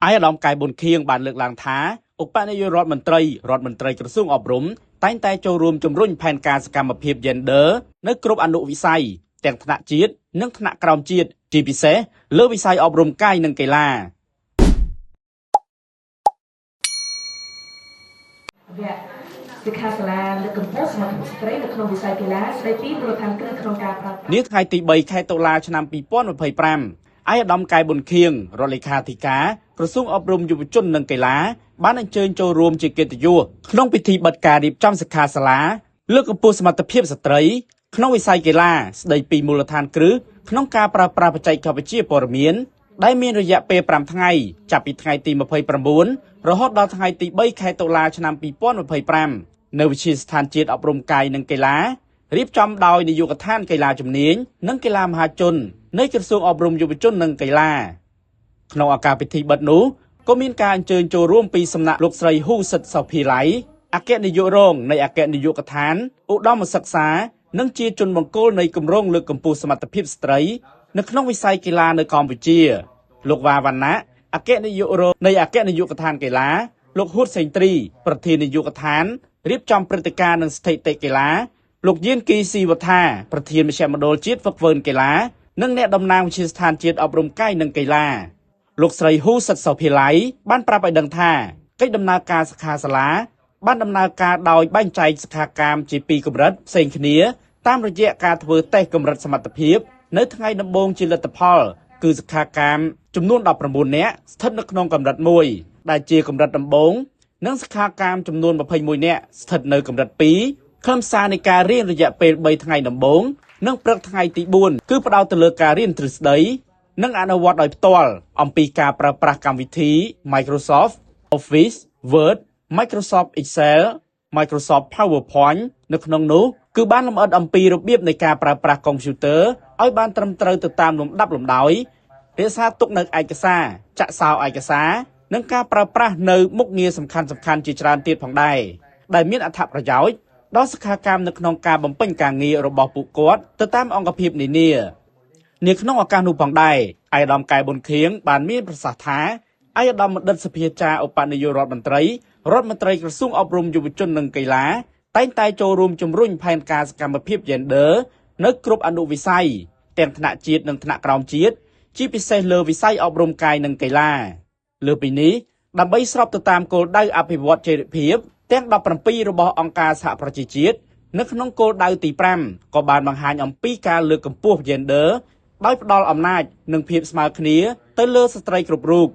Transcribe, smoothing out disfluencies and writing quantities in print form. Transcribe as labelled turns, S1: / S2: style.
S1: អាយដាមកែប៊ុនខៀងបានលើកឡើងថាឧបនាយករដ្ឋមន្ត្រីក្រសួងអប់រំតែងតែចូលរួមជំរុញផែនការសកម្មភាព Gender នៅគ្រប់អនុវិស័យទាំងថ្នាក់ជាតិនិងថ្នាក់ក្រោមជាតិជាពិសេសលើវិស័យអប់រំកាយនិងកីឡា
S2: សិក្ខាសាលាលើកកម្ពស់សមត្ថភាពស្ត្រីនៅក្នុងវិស័យកីឡាស្ដីពីមូលដ្ឋានគ្រឹះក្នុងការប្រើប្រាស់
S1: នាថ្ងៃទី3ខែតុលាឆ្នាំ2025អាយដាមកែប៊ុនខៀងរដ្ឋលេខាធិការក្រសួងអប់រំយុវជននិងកីឡាបានអញ្ជើញចូលរួមជាកិត្តិយសក្នុងពិធីបិទការរៀបចំសិក្ខាសាលាលើកកម្ពស់សមត្ថភាពស្ត្រីក្នុងវិស័យកីឡាស្ដីពីមូលដ្ឋានគ្រឹះក្នុងការប្រើប្រាស់បច្ចេកវិទ្យាព័ត៌មានដែលមានរយៈពេល5ថ្ងៃចាប់ពីថ្ងៃទី29រហូតដល់ថ្ងៃទី3ខែតុលាឆ្នាំ2025នៅវិទ្យាស្ថានជាតិអប់រំកាយនិងកីឡារៀបចំដោយនាយកដ្ឋានកីឡាជំនាញនិងកីឡាមហាជននៃក្រសួងអប់រំយុវជននិងកីឡាក្នុងឱកាសពិធីបិទនោះក៏មានការអញ្ជើញចូលរួមពីសំណាក់លោកស្រីហ៊ូសិតសុភាឡៃអគ្គនាយករងនៃអគ្គនាយកដ្ឋានឧត្តមសិក្សានិងជាជនបង្គោលនៃគម្រោងលើកកម្ពស់សមត្ថភាពស្ត្រីនៅក្នុងវិស័យកីឡានៅកម្ពុជាលោកវ៉ាវណ្ណៈអគ្គនាយករងនៃអគ្គនាយកដ្ឋានកីឡាលោកហ៊ូតសេងត្រីប្រធាននាយកដ្ឋានរៀបចំព្រឹត្តិការណ៍និងស្ថិតិកីឡាលោកយានគីស៊ីវថាប្រធានមជ្ឈមណ្ឌលជាតិហ្វឹកហ្វឺនកីឡានិងអ្នកតំណាងវិទ្យាស្ថានជាតិអប់រំកាយនិងកីឡាលោកស្រីហ៊ូសិតសុភាឡៃបានប្រាប់ឲ្យដឹងថាកិច្ចដំណើរការសិក្ខាសាលាបានដំណើរការដោយបែងចែកសិក្ខាកាមជា2កម្រិតផ្សេងគ្នាតាមរយៈការធ្វើតេស្តកម្រិតសមត្ថភាពនៅថ្ងៃដំបូងជាលទ្ធផលគឺសិក្ខាកាមចំនួន19នាក់ស្ថិតនៅក្នុងកម្រិត1ដែលជាកម្រិតដំបូងនិងសិក្ខាកាមចំនួន21នាក់ស្ថិតនៅកម្រិត2ខ្លឹមសារនៃការរៀនរយៈពេល3ថ្ងៃដំបូងនិងព្រឹកថ្ងៃទី4គឺផ្ដោតទៅលើការរៀនទ្រឹស្ដីនិងអនុវត្តដោយផ្ទាល់អំពីការប្រើប្រាស់កម្មវិធី Microsoft Office Word Microsoft Excel Microsoft PowerPoint នៅក្នុងនោះគឺបានលម្អិតអំពីរបៀបនៃការប្រើប្រាស់កុំព្យូទ័រឲ្យបានត្រឹមត្រូវទៅតាមលំដាប់លំដោយរក្សាទុកនៅឯកសារចាក់សោឯកសារនិងការប្រើប្រាស់នៅមុខងារសំខាន់ៗជាច្រើនទៀតផងដែរដែលមានអត្ថប្រយោជន៍ដល់សិក្ខាកាមនៅក្នុងការបំពេញការងាររបស់ពួកគាត់ទៅតាមអង្គភាពនានានៅក្នុងឱកាសនោះផងដែរអាយដាមកែប៊ុនខៀងបានមានប្រសាសន៍ថាអាយដាមបណ្ឌិតសុភាចារឧបនាយករដ្ឋមន្ត្រីក្រសួងអប់រំយុវជននិងកីឡាតែងតែចូលរួមជំរុញផែនការសកម្មភាព Gender នៅគ្រប់អនុវិស័យទាំងថ្នាក់ជាតិនិងថ្នាក់ក្រោមជាតិជាពិសេសលើវិស័យអប់រំកាយនិងកីឡាលើពីនេះដើម្បីស្របទៅតាមគោលដៅអភិវឌ្ឍចីរភាពទាំង17របស់អង្គការសហប្រជាជាតិនៅក្នុងគោលដៅទី5ក៏បានបង្ហាញអំពីការលើកកម្ពស់ Gender ដោយផ្ដល់អំណាចនិងភាពស្មើគ្នាទៅលើស្ត្រីគ្រប់រូប